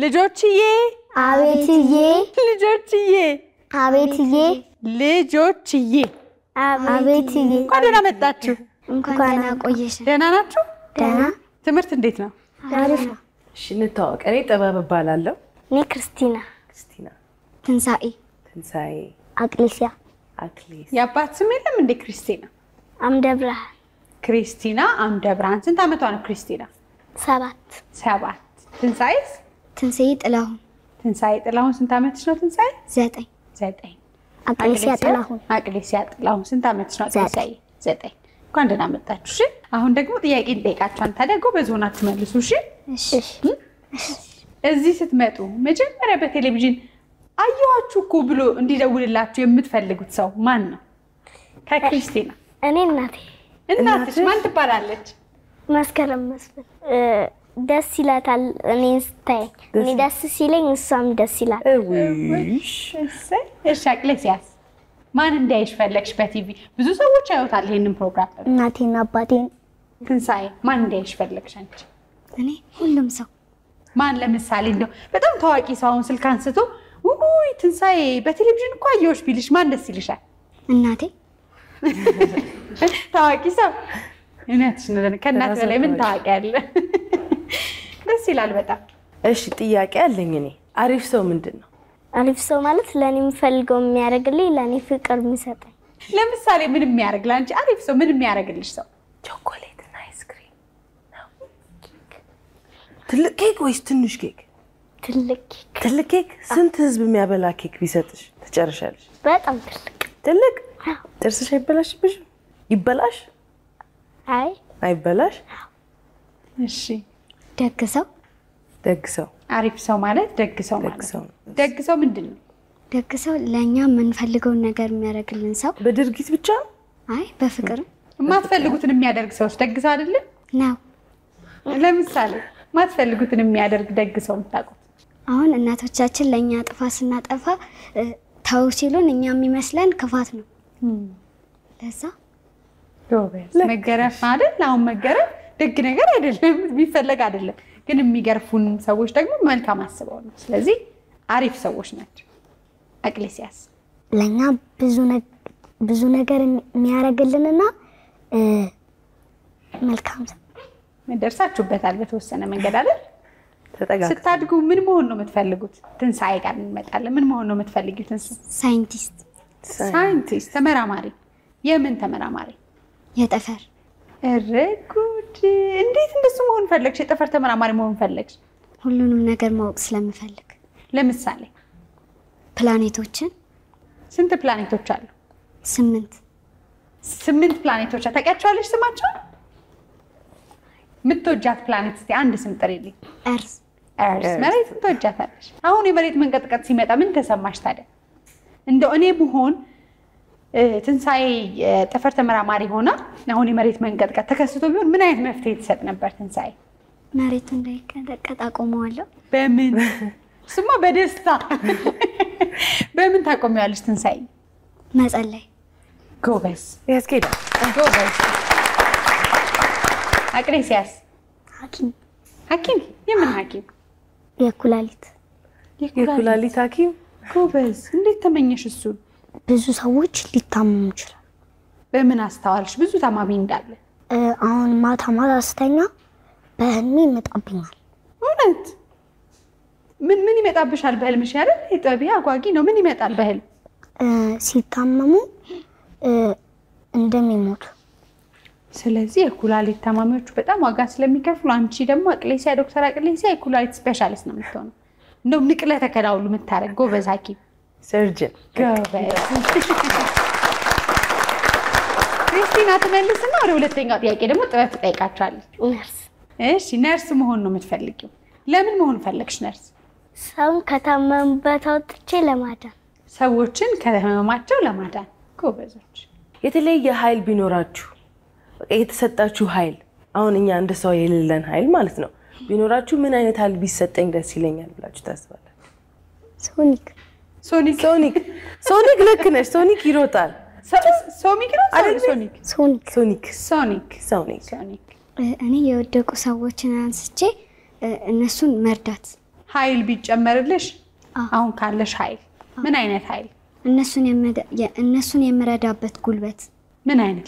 ልጆችዬ አቤትዬ ልጆችዬ አቤትዬ ልጆችዬ አቤትዬ እንኳን ደህና መጣችሁ። እንኳን አቆየሽ። ደህና ናችሁ? ደህና። ትምህርት እንዴት ነው? አሪፍ ነው። እሺ እንተዋወቅ። እኔ ጥበብ እባላለሁ። እኔ ክርስቲና ትንሳኤ አቅሌሲያ አክሊስ የአባት ስም የለም እንዴ? ክርስቲና አምደ ብርሃን ክርስቲና አምደ ብርሃን። ስንት ዓመቷ ነው ክርስቲና? 7 ትንሳኤስ? ትንሳኤ ጥላሁን ስንት ዓመትሽ ነው ትንሳኤ? 9 አቅሌሲያ ጥላሁን ስንት ዓመትሽ ነው ትንሳኤ? 9 እንኳን ደህና መጣችሁ። እሺ አሁን ደግሞ ጥያቄ እንጠይቃችኋለን። ታዲያ ጎበዝ ሆናችሁ መልሱ። እሺ እዚህ ስትመጡ መጀመሪያ በቴሌቪዥን አየኋችሁ እኮ ብሎ እንዲደውልላችሁ የምትፈልጉት ሰው ማን ነው? ከክርስቲና እኔ እናትሽ ማን ትባላለች? መስከረም መስፍን። ደስ ይላታል እኔን ስታይ። እኔ ደስ ሲለኝ እሷም ደስ ይላል። እሺ አቅሌሲያስ ማን እንዲያይሽ ፈለግሽ በቲቪ? ብዙ ሰዎች ያዩታል ይሄንን ፕሮግራም። እናቴና አባቴን። ትንሳኤ ማን እንዲያይሽ ፈለግሽ አንቺ? እኔ ሁሉም ሰው። ማን ለምሳሌ እንደው በጣም ታዋቂ ሰው አሁን ስልክ አንስቶ ውይ ትንሳኤ በቴሌቪዥን እኮ አየሁሽ ቢልሽ ማን ደስ ይልሻል? እናቴ። ታዋቂ ሰው እነትሽ ነው። ከእናት በላይ ምን ታዋቂ አለ? ደስ ይላል በጣም። እሺ ጥያቄ አለኝ እኔ። አሪፍ ሰው ምንድነው? አሪፍ ሰው ማለት ለኔ የምፈልገው የሚያደርግልኝ፣ ለኔ ፍቅር የሚሰጠኝ። ለምሳሌ ምን የሚያደርግ ላንቺ አሪፍ ሰው ምን የሚያደርግልሽ ሰው? ቾኮሌት እና አይስክሪም ነው። ትልቅ ኬክ ወይስ ትንሽ ኬክ? ትልቅ ኬክ። ስንት ህዝብ የሚያበላ ኬክ ቢሰጥሽ ትጨርሻለሽ? በጣም ትልቅ። ጥርስሽ አይበላሽብሽ? ይበላሽ? አይ አይበላሽ። እሺ ደግ ሰው። አሪፍ ሰው ማለት ደግ ሰው ማለት ነው። ደግ ሰው ምንድነው? ደግ ሰው ለኛ የምንፈልገውን ነገር የሚያደርግልን ሰው። በድርጊት ብቻ? አይ በፍቅር። የማትፈልጉትን የሚያደርግ ሰው ደግ ሰው አይደለም ነው። ለምሳሌ የማትፈልጉትን የሚያደርግ ደግ ሰው የምታውቁት? አሁን እናቶቻችን ለኛ ጥፋት ስናጠፋ ተው ሲሉን እኛ የሚመስለን ክፋት ነው። ለዛ ጎበዝ። መገረፍ አይደል? አሁን መገረፍ ደግ ነገር አይደለም፣ ቢፈልግ አይደለም። ግን የሚገርፉን ሰዎች ደግሞ መልካም አስበው ነው። ስለዚህ አሪፍ ሰዎች ናቸው። አቅሌሲያስ? ለኛ ብዙ ነገር የሚያደርግልንና መልካም ሰው። ደርሳችሁበታል በተወሰነ መንገድ አይደል? ስታድጉ ምን መሆን ነው የምትፈልጉት? ትንሳኤ ጋር እንመጣለን። ምን መሆን ነው የምትፈልጊው ትንሳኤ? ሳይንቲስት። ተመራማሪ። የምን ተመራማሪ? የጠፈር። እረጉድ! እንዴት እንደሱ መሆን ፈለግሽ? የጠፈር ተመራማሪ መሆን ፈለግሽ? ሁሉንም ነገር ማወቅ ስለምፈልግ። ለምሳሌ ፕላኔቶችን። ስንት ፕላኔቶች አሉ? 8 ፕላኔቶች። ታውቂያቸዋለሽ ስማቸው? የምትወጃት ፕላኔት እስቲ አንድ ስም ጥሪልኝ። እርስ። መሬት ትወጃታለሽ? አሁን የመሬት መንቀጥቀጥ ሲመጣ ምን ተሰማሽ ታዲያ? እንደው እኔ ብሆን ትንሳኤ ጠፈር ተመራማሪ ሆና አሁን የመሬት መንቀጥቀጥ ተከስቶ ቢሆን ምን አይነት መፍትሄ ትሰጥ ነበር ትንሳኤ? መሬቱ እንዳይንቀጠቀጥ አቆመዋለሁ። በምን? ስማ በደስታ። በምን ታቆሚዋለሽ ትንሳኤ? መጸለይ። ጎበዝ። ያስኬዳል። ጎበዝ። አቅሌሲያስ? ሐኪም። የምን ሐኪም? የኩላሊት ሐኪም። ጎበዝ። እንዴት ተመኘሽ እሱን? ብዙ ሰዎች ሊታመሙ ይችላል። በምን አስተዋልሽ ብዙ ታማሚ እንዳለ? አሁን ማታ ስተኛ በህልሜ ይመጣብኛል። እውነት? ምን ይመጣብሻል በህልምሽ? አይደል? የጠቢያ አጓጊ ነው። ምን ይመጣል በህልም? ሲታመሙ እንደሚሞቱ። ስለዚህ የኩላሊት ታማሚዎች በጣም ዋጋ ስለሚከፍሉ አንቺ ደግሞ አቅሌሲያ ዶክተር አቅሌሲያ የኩላሊት ስፔሻሊስት ነው የምትሆነው። እንደው ንቅለ ተከላ ሁሉ የምታረግ ጎበዝ ሐኪም ሰርጅን። ጎበዝ። ክርስቲና ትመልስና ወደ ሁለተኛው ጥያቄ ደግሞ ጥበብ ትጠይቃቸዋለች። ነርስ። እሺ ነርስ መሆን ነው የምትፈልጊው? ለምን መሆን ፈለግሽ ነርስ? ሰውን ከታመሙበት አውጥቼ ለማዳን። ሰዎችን ከህመማቸው ለማዳን። ጎበዞች። የተለየ ኃይል ቢኖራችሁ በቃ የተሰጣችሁ ኃይል አሁን እኛ እንደ ሰው የሌለን ኃይል ማለት ነው ቢኖራችሁ ምን አይነት ኃይል ቢሰጠኝ ደስ ይለኛል ብላችሁ ታስባላችሁ? ሶኒክ ልክ ነሽ። ሶኒክ ይሮጣል። ሶኒክ ነው አይደል? ሶኒክ። እኔ የወደቁ ሰዎችን አንስቼ እነሱን መርዳት። ኃይል ቢጨመርልሽ አሁን ካለሽ ኃይል ምን አይነት ኃይል? እነሱን የምረዳበት ጉልበት ምን አይነት?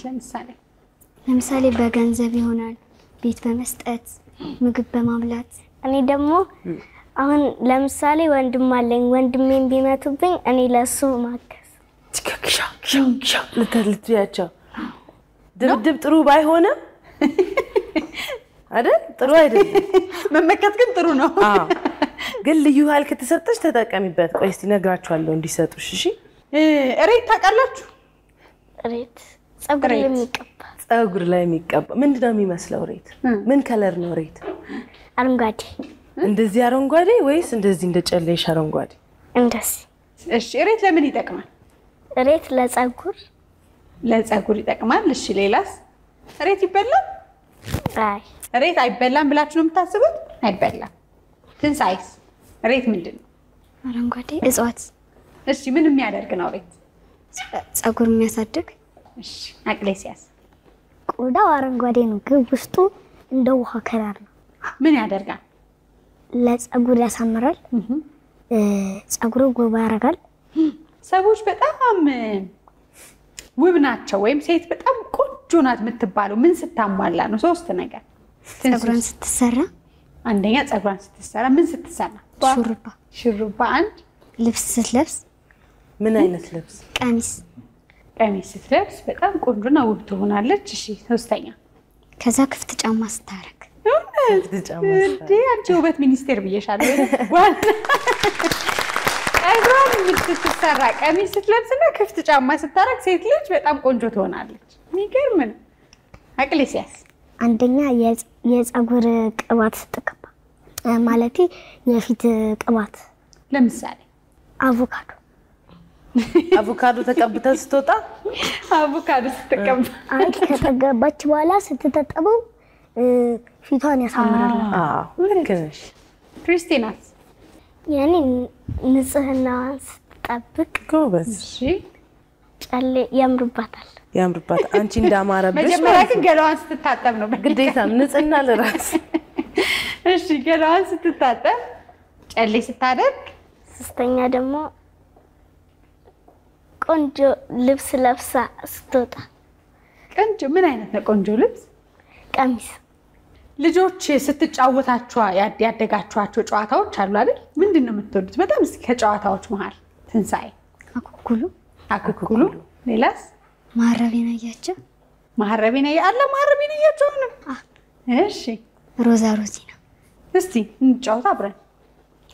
ለምሳሌ በገንዘብ ይሆናል፣ ቤት በመስጠት፣ ምግብ በማብላት። እኔ ደግሞ አሁን ለምሳሌ ወንድም አለኝ። ወንድሜን ቢመቱብኝ እኔ ለሱ ማገዝ። ልትያቸው ድብድብ ጥሩ ባይሆንም አይደል? ጥሩ አይደለም። መመከት ግን ጥሩ ነው። ግን ልዩ ኃይል ከተሰጠሽ ተጠቀሚበት። ቆይ እስቲ ነግራችኋለሁ እንዲሰጡሽ። እሺ እሬት ታውቃላችሁ? እሬት ፀጉር ላይ የሚቀባ ፀጉር ላይ የሚቀባ ምንድነው የሚመስለው? እሬት ምን ከለር ነው? እሬት አረንጓዴ። እንደዚህ አረንጓዴ ወይስ እንደዚህ እንደ ጨለሽ አረንጓዴ? እንደዚህ። እሺ እሬት ለምን ይጠቅማል? እሬት ለፀጉር ይጠቅማል። እሺ ሌላስ? እሬት ይበላል? አይ እሬት አይበላም ብላችሁ ነው የምታስቡት? አይበላም። ትንሳኤስ እሬት ምንድነው? አረንጓዴ እጽዋት። እሺ ምን የሚያደርግ ነው እሬት? ፀጉር የሚያሳድግ። እሺ አቅሌሲያስ? ቆዳው አረንጓዴ ነው፣ ግን ውስጡ እንደ ውሃ ከለር ነው። ምን ያደርጋል? ለፀጉር ያሳምራል። ፀጉሩ ጎባ ያደርጋል። ሰዎች በጣም ውብ ናቸው ወይም ሴት በጣም ቆንጆ ናት የምትባለው ምን ስታሟላ ነው? 3 ነገር። ፀጉሯን ስትሰራ፣ አንደኛ ፀጉሯን ስትሰራ። ምን ስትሰራ? ሹሩባ። አንድ ልብስ ስትለብስ። ምን አይነት ልብስ? ቀሚስ ስትለብስ በጣም ቆንጆና ውብ ትሆናለች። እሺ 3ኛ? ከዛ ክፍት ጫማ ስታረግ። እንዴ አንቺ ውበት ሚኒስቴር ብዬሻለሁ። ፀጉሯን ስትሰራ፣ ቀሚስ ስትለብስና ክፍት ጫማ ስታረግ ሴት ልጅ በጣም ቆንጆ ትሆናለች። የሚገርም ነው። አቅሌሲያስ? አንደኛ የፀጉር ቅባት ስትቀባ፣ ማለቴ የፊት ቅባት። ለምሳሌ አቮካዶ ተቀብታ ስትወጣ፣ አቮካዶ ስትቀባ ከተቀባች በኋላ ስትታጠበው ፊቷን ያሳምራል። ልክ ነሽ። ክርስቲናስ? ያኔ ንጽህናዋን ስትጠብቅ። ጎበዝ። እሺ ጨሌ ያምርባታል። አንቺ እንዳማረብሽ። መጀመሪያ ግን ገላዋን ስትታጠብ ነው ግዴታ ንጽህና ለራስ። እሺ ገላዋን ስትታጠብ፣ ጨሌ ስታደርግ። 3ኛ ደግሞ ቆንጆ ልብስ ለብሳ ስትወጣ። ቆንጆ ምን አይነት ነው ቆንጆ ልብስ? ቀሚስ። ልጆች ስትጫወታችሁ ያደጋችኋቸው ጨዋታዎች አሉ አይደል? ምንድነው የምትወዱት በጣም? እስኪ ከጨዋታዎች መሃል ትንሳኤ? አኩኩሉ። ሌላስ? ማረቤናያቸው ነው። እሺ ሮዛ ነው። እስቲ እንጫወት አብረን።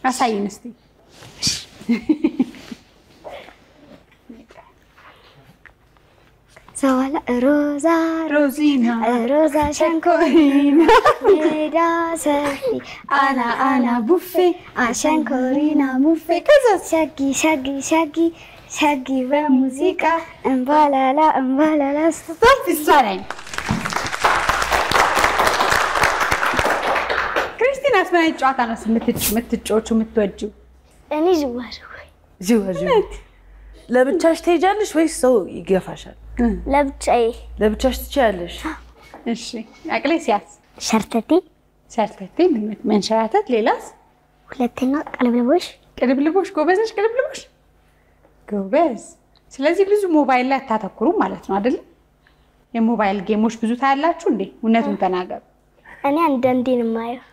አሳይን እስቲ። ሰዋላ ሮዚና ሸንኮሪና ሜዳ ሰፊ አና ቡፌ ሸንኮሪና ሙፌ ከዛ ሸጊ በሙዚቃ እንባላላ ስቶፕ ይሳላል። ክርስቲናስ ምን አይነት ጨዋታ ነው የምትወጂው? እኔ ጅዋጅው። ለብቻሽ ትሄጃለሽ ወይስ ሰው ይገፋሻል? ለብቻሽ ትችያለሽ። እሺ አቅሌሲያስ? ሸርተቴ መንሸራተት። ሌላስ? 2ኛ ቅልብልቦሽ። ጎበዝ ነሽ ቅልብልቦሽ? ጎበዝ። ስለዚህ ብዙ ሞባይል ላይ አታተኩሩም ማለት ነው አይደል? የሞባይል ጌሞች ብዙ ታያላችሁ እንዴ? እውነቱን ተናገሩ። እኔ አንዳንዴ ነው የማየው።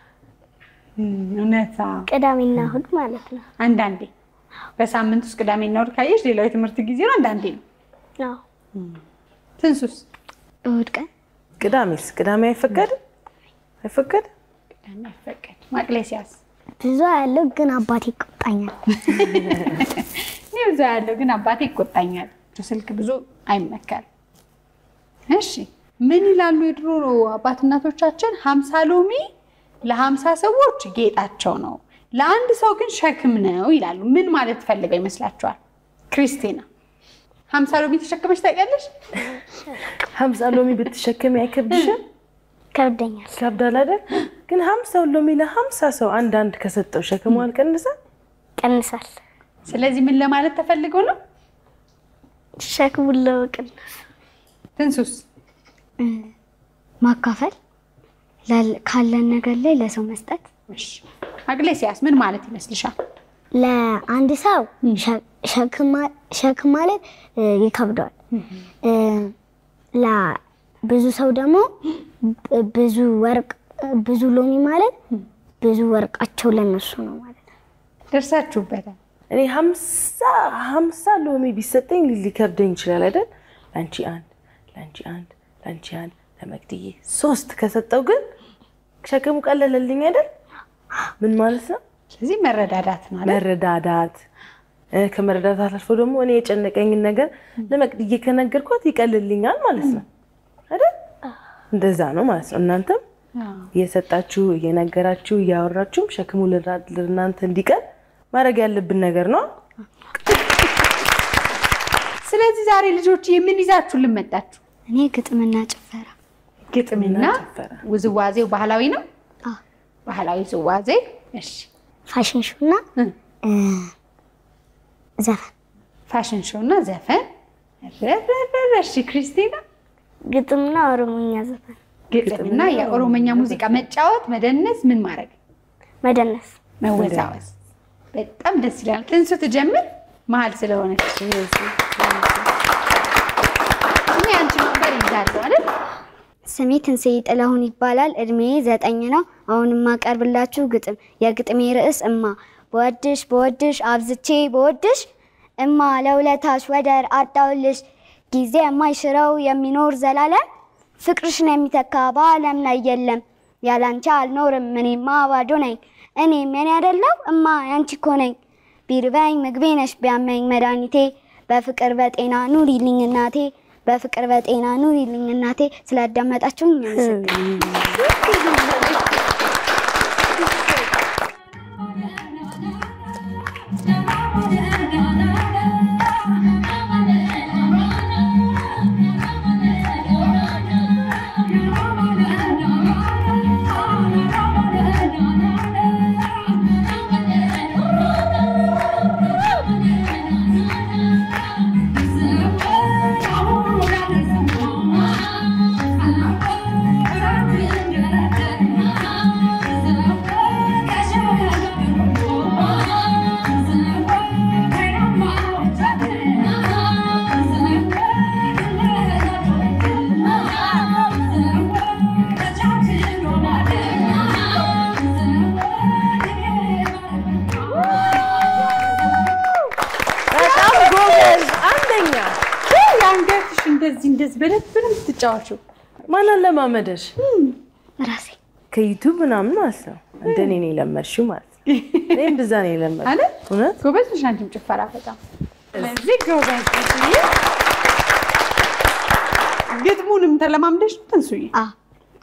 እውነታ? ቅዳሜና እሑድ ማለት ነው። አንዳንዴ በሳምንት ውስጥ ቅዳሜና እሑድ ካየሽ ሌላው የትምህርት ጊዜ ነው። አንዳንዴ ነው። አዎ። ትንሱስ? እሑድ ቀን። ቅዳሜ አይፈቀድም? ቅዳሜ አይፈቀድም። ማቅሌሲያስ? ብዙ ያለው ግን አባቴ ይቆጣኛል። ብዙ ያለው ግን አባቴ ይቆጣኛል። ስልክ ብዙ አይመከርም። እሺ ምን ይላሉ የድሮ አባት እናቶቻችን? 50 ሎሚ ለ50 ሰዎች ጌጣቸው ነው፣ ለአንድ ሰው ግን ሸክም ነው ይላሉ። ምን ማለት ፈልገው ይመስላችኋል? ክርስቲና 50 ሎሚ ተሸክመሽ ታውቂያለሽ? 50 ሎሚ ብትሸከሚ አይከብድሽም? ከብደኛል። ከብዳል አይደል? ግን 50 ሎሚ ለ50 ሰው አንዳንድ ከሰጠው ሸክሙ አልቀንሳል? ቀንሳል። ስለዚህ ምን ለማለት ተፈልገው ነው? ሸክሙን ለመቀነስ። ትንሱስ? ማካፈል፣ ካለን ነገር ላይ ለሰው መስጠት። እሺ አግሌሲያስ ምን ማለት ይመስልሻል? ለአንድ ሰው ሸክም ማለት ይከብዳል። ለብዙ ሰው ደግሞ ብዙ ወርቅ ብዙ ሎሚ ማለት ብዙ ወርቃቸው ለነሱ ነው ማለት ነው። ደርሳችሁበታል። እኔ 50 ሎሚ ቢሰጠኝ ሊከብደኝ ይችላል አይደል? ላንቺ አንድ ለመቅድዬ 3 ከሰጠው ግን ሸክሙ ቀለለልኝ አይደል? ምን ማለት ነው? ስለዚህ መረዳዳት ማለት መረዳዳት ከመረዳዳት አልፎ ደግሞ እኔ የጨነቀኝን ነገር ለመቅድዬ ከነገርኳት ይቀልልኛል ማለት ነው አይደል? እንደዛ ነው ማለት ነው። እናንተም እየሰጣችሁ እየነገራችሁ እያወራችሁ ሸክሙ ለእናንተ እንዲቀል ማድረግ ያለብን ነገር ነው። ስለዚህ ዛሬ ልጆች ምን ይዛችሁ ልመጣችሁ? እኔ ግጥምና ጭፈራ። ግጥምና ውዝዋዜው ባህላዊ ነው? ባህላዊ ውዝዋዜ። እሺ ፋሽን ሾውና ዘፈን። ፋሽን ሾውና ዘፈን። እሺ ክርስቲና? ግጥምና ኦሮሞኛ ዘፈን። ግጥምና የኦሮሞኛ ሙዚቃ መጫወት፣ መደነስ፣ ምን ማድረግ? መደነስ፣ መወዛወዝ። በጣም ደስ ይላል። ትንሱ ትጀምር መሀል ስለሆነች። እኔ አንቺ ነበር ይዛለሁ አይደል? ስሜ ትንሳኤ ጥላሁን ይባላል። እድሜ 9 ነው። አሁን ማቀርብላችሁ ግጥም የግጥሜ ርዕስ እማ። በወድሽ አብዝቼ በወድሽ እማ ለውለታሽ ወደር አጣውልሽ ጊዜ የማይሽረው የሚኖር ዘላለም ፍቅርሽን የሚተካ በዓለም ላይ የለም ያላንቺ አልኖርም እኔማ ባዶ ነኝ እኔም የኔ አይደለው እማ ያንቺ እኮ ነኝ ቢርበኝ ምግቤ ነሽ ቢያመኝ መድኃኒቴ በፍቅር በጤና ኑሪልኝ እናቴ በፍቅር በጤና ኑሪልኝ እናቴ ስላዳመጣችሁኝ እንደዚህ በደንብ ትጫወቹ ማን ለማመደሽ ራሴ ከዩቲዩብ ምናምን ማለት ነው እንደኔ ነው ለመርሽው ማለት ነው እኔ እንደዛ ነው ለመር አለ እውነት ጎበዝ ነሽ አንቺም ጭፈራ በጣም ስለዚህ ጎበዝ ነሽ ግጥሙንም ተለማምደሽ ትንሱይ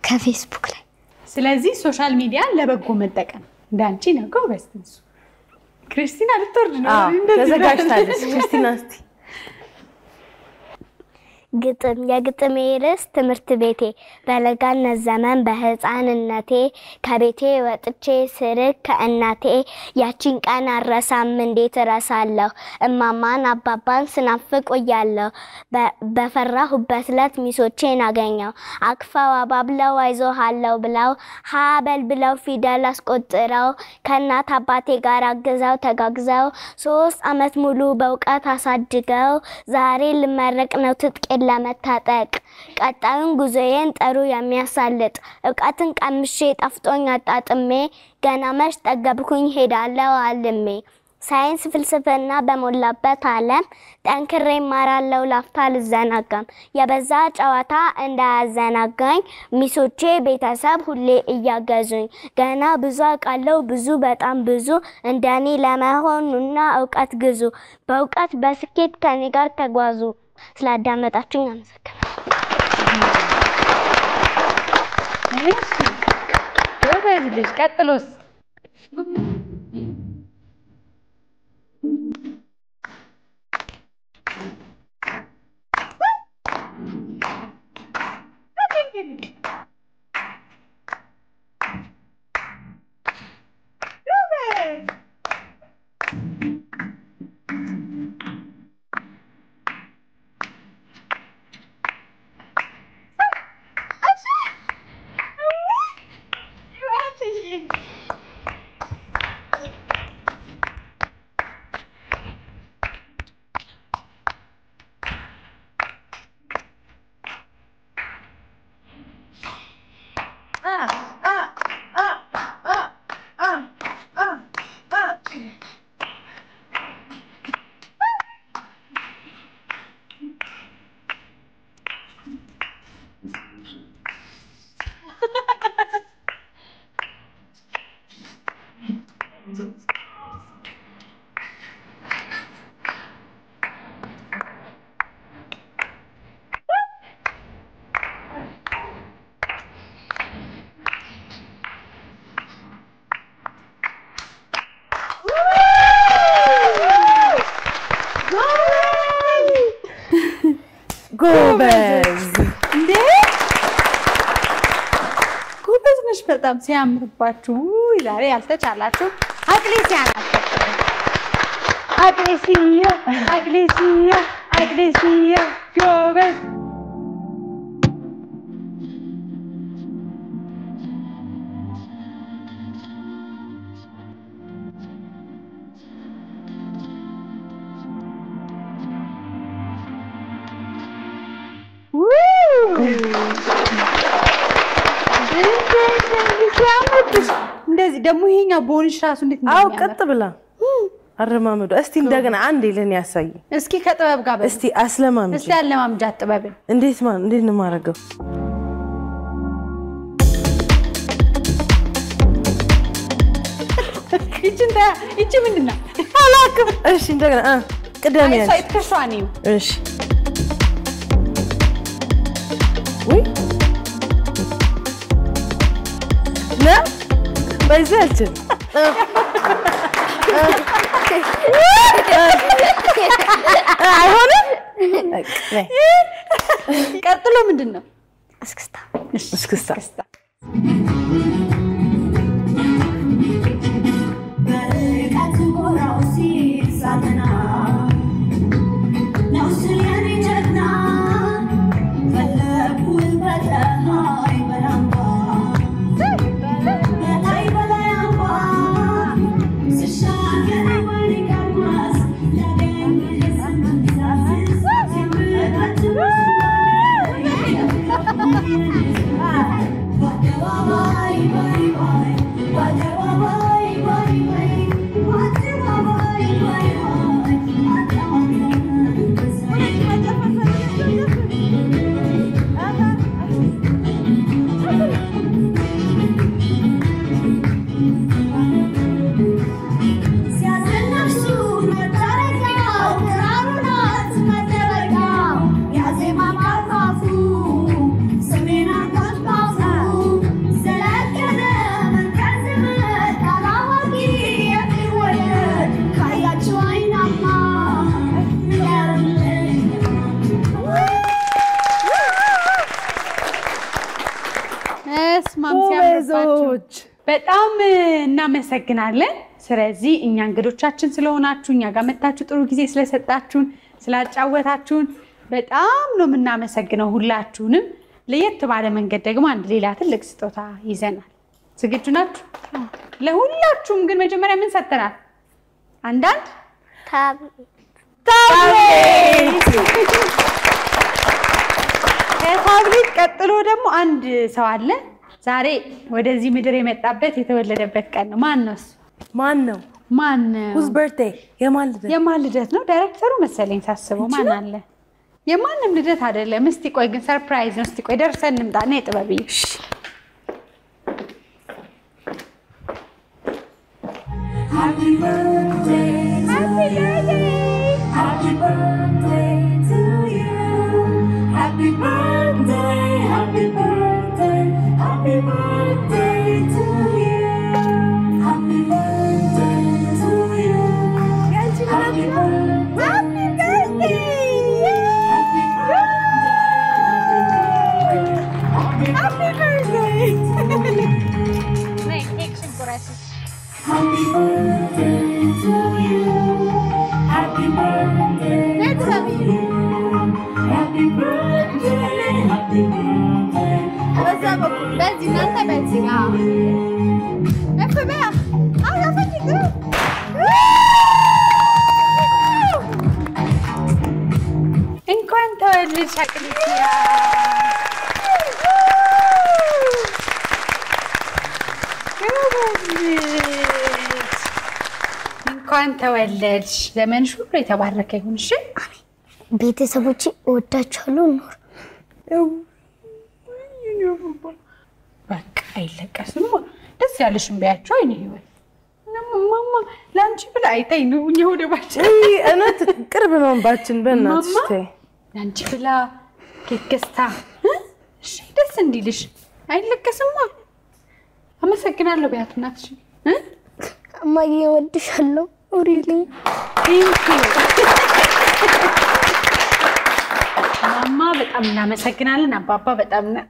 ከፌስቡክ ላይ ስለዚህ ሶሻል ሚዲያ ለበጎ መጠቀም እንዳንቺ ነው ጎበዝ ትንሱ ክርስቲና ልትወርድ ነው ተዘጋጅታለሽ ክርስቲና እስቲ ግጥም የግጥሜ ርዕስ ትምህርት ቤቴ በለጋነት ዘመን በህፃንነቴ ከቤቴ ወጥቼ ስርክ ከእናቴ ያቺን ቀን አረሳም እንዴት እረሳለሁ እማማን አባባን ስናፍቅ ቆያለሁ በፈራሁበት ዕለት ሚሶቼን አገኘው አክፋው አባብለው አይዞሃለው ብለው ሀበል ብለው ፊደል አስቆጥረው ከእናት አባቴ ጋር አግዘው ተጋግዘው 3 አመት ሙሉ በእውቀት አሳድገው ዛሬ ልመረቅ ነው ትጥቄ ለመታጠቅ ቀጣዩን ጉዞዬን ጠሩ የሚያሳልጥ እውቀትን ቀምሼ ጠፍጦኝ አጣጥሜ ገና መች ጠገብኩኝ ሄዳለሁ አልሜ ሳይንስ ፍልስፍና በሞላበት ዓለም ጠንክሬ እማራለሁ ላፍታ ልዘናጋም የበዛ ጨዋታ እንዳያዘናጋኝ ሚሶቼ ቤተሰብ ሁሌ እያገዙኝ ገና ብዙ አውቃለሁ ብዙ በጣም ብዙ እንደኔ ለመሆኑና እውቀት ግዙ በእውቀት በስኬት ከኔ ጋር ተጓዙ ስላዳመጣችሁኝ አመሰግናለሁ ጎበዝ ልጅ ቀጥሎስ ጎበዝ እንዴ ጎበዝ ነሽ በጣም ሲያምርባችሁ ዛሬ ያልተቻላችሁ አቅሌሲያ ናት አቅሌሲያ ጎበዝ እንደዚህ ደግሞ ይሄኛው ቦንሽ ራሱ እንዴት ነው? አው ቀጥ ብላ አረማመዱ እስቲ እንደገና አንዴ ለኔ ያሳይ እስኪ ከጥበብ ጋር እስቲ አስለማምጂ እስቲ አለማምጃ ጥበብን እንዴት ነው ማረገው ይቺ ምንድነው አላውቅም እሺ እንደገና ቅደም ያንቺ አይ ተሻኒው እሺ ወይ لا ما يزالش هون ቀጥሎ ምንድነው እስክስታ በጣም እናመሰግናለን ስለዚህ እኛ እንግዶቻችን ስለሆናችሁ እኛ ጋር መጣችሁ ጥሩ ጊዜ ስለሰጣችሁን ስላጫወታችሁን በጣም ነው እናመሰግነው ሁላችሁንም ለየት ባለ መንገድ ደግሞ አንድ ሌላ ትልቅ ስጦታ ይዘናል ዝግጁ ናችሁ ለሁላችሁም ግን መጀመሪያ ምን ሰጥተናል አንዳንድ ታብሌት ቀጥሎ ደግሞ አንድ ሰው አለ ዛሬ ወደዚህ ምድር የመጣበት የተወለደበት ቀን ነው ማን ነው whose birthday የማን ልደት ነው ዳይሬክተሩ መሰለኝ ሳስበው ማን አለ የማንም ልደት አይደለም እስቲ ቆይ ግን ሰርፕራይዝ ነው እስቲ ቆይ ደርሰን እንምጣ ነው ጥበብዬ Happy birthday Happy birthday to you Happy birthday Happy birthday Happy birthday to you Happy birthday to you Happy birthday Happy birthday Happy birthday to you Happy birthday to you Happy birthday Happy birthday በዚህ እናንተ በዚህ እፍበያ አላፈኝ እንኳን ተወልደሽ አቅልሽያ እንኳን ተወልደሽ ዘመንሽ ሁሉ የተባረከ ይሁን እሺ ቤተሰቦቼ እወዳችኋለሁ ኖር በቃ አይለቀስም ደስ ያለሽም ቢያቸው አይኔ ህይወት ማማ ላንቺ ብላ አይታይ ነው እኛ ወደ ባች እነት ቅርብ ነው ባችን በእናትሽ ተይ ላንቺ ብላ ከከስታ እሺ ደስ እንዲልሽ አይለቀስም አመሰግናለሁ ቢያት እናትሽ እማዬ እወድሻለሁ ሪሊ ቴንክ ዩ ማማ በጣም እናመሰግናለን አባባ በጣም ነው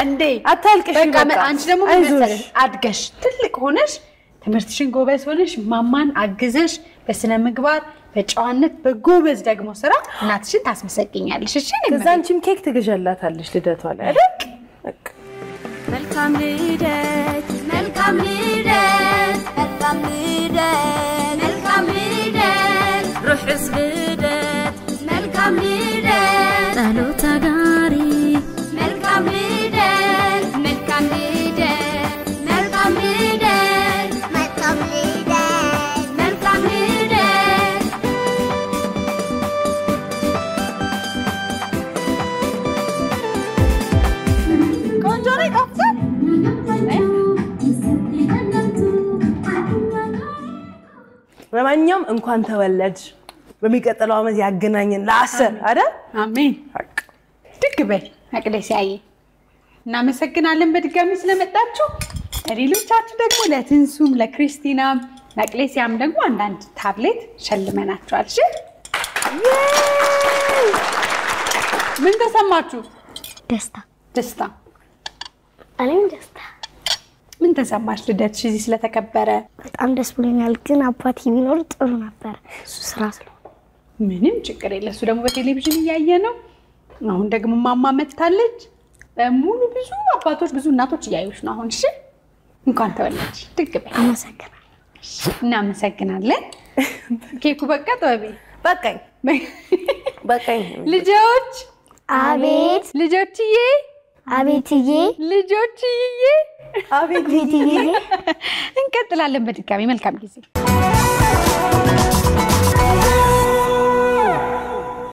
አንዴ አታልቅሽ በቃ አንቺ ደግሞ መሰለሽ አድገሽ ትልቅ ሆነሽ ትምህርትሽን ጎበዝ ሆነሽ ማማን አግዘሽ በስነ ምግባር በጨዋነት በጎበዝ ደግሞ ስራ እናትሽን ታስመሰግኛለሽ እሺ ከዛንቺም ኬክ ትገዣላታለሽ ልደቷ ላይ አይደል መልካም ልደት መልካም ልደት መልካም ልደት መልካም ልደት ሩህ ልደት መልካም ልደት ጸሎታ ጋሪ መልካም ልደት መልካም ልደት መልካም ልደት መልካም ልደት መልካም ልደት ቆንጆ ነኝ ጣፍታ ለማንኛውም እንኳን ተወለድሽ በሚቀጥለው አመት ያገናኘን ለ10 አይደል አሜን ድግ በይ መቅደስያዬ እናመሰግናለን በድጋሚ ስለመጣችሁ ሌሎቻችሁ ደግሞ ለትንሱም ለክሪስቲናም መቅደስያም ደግሞ አንዳንድ ታብሌት ሸልመናችኋል እሺ ምን ተሰማችሁ ደስታ እኔም ደስታ ምን ተሰማሽ ልደትሽ እዚህ ስለተከበረ በጣም ደስ ብሎኛል ግን አባቴ ቢኖር ጥሩ ነበር እሱ ስራ ስለሆነ ምንም ችግር የለም እሱ ደግሞ በቴሌቪዥን እያየ ነው አሁን ደግሞ ማማ መጥታለች ሙሉ ብዙ አባቶች ብዙ እናቶች እያዩሽ ነው አሁን እሺ እንኳን ተወለድሽ ድግ በይ እናመሰግናለን ኬኩ በቃ ተወቢ በቃኝ ልጆች አቤት ልጆችዬ አቤትዬ ልጆችዬ አቤትዬ እንቀጥላለን በድጋሚ መልካም ጊዜ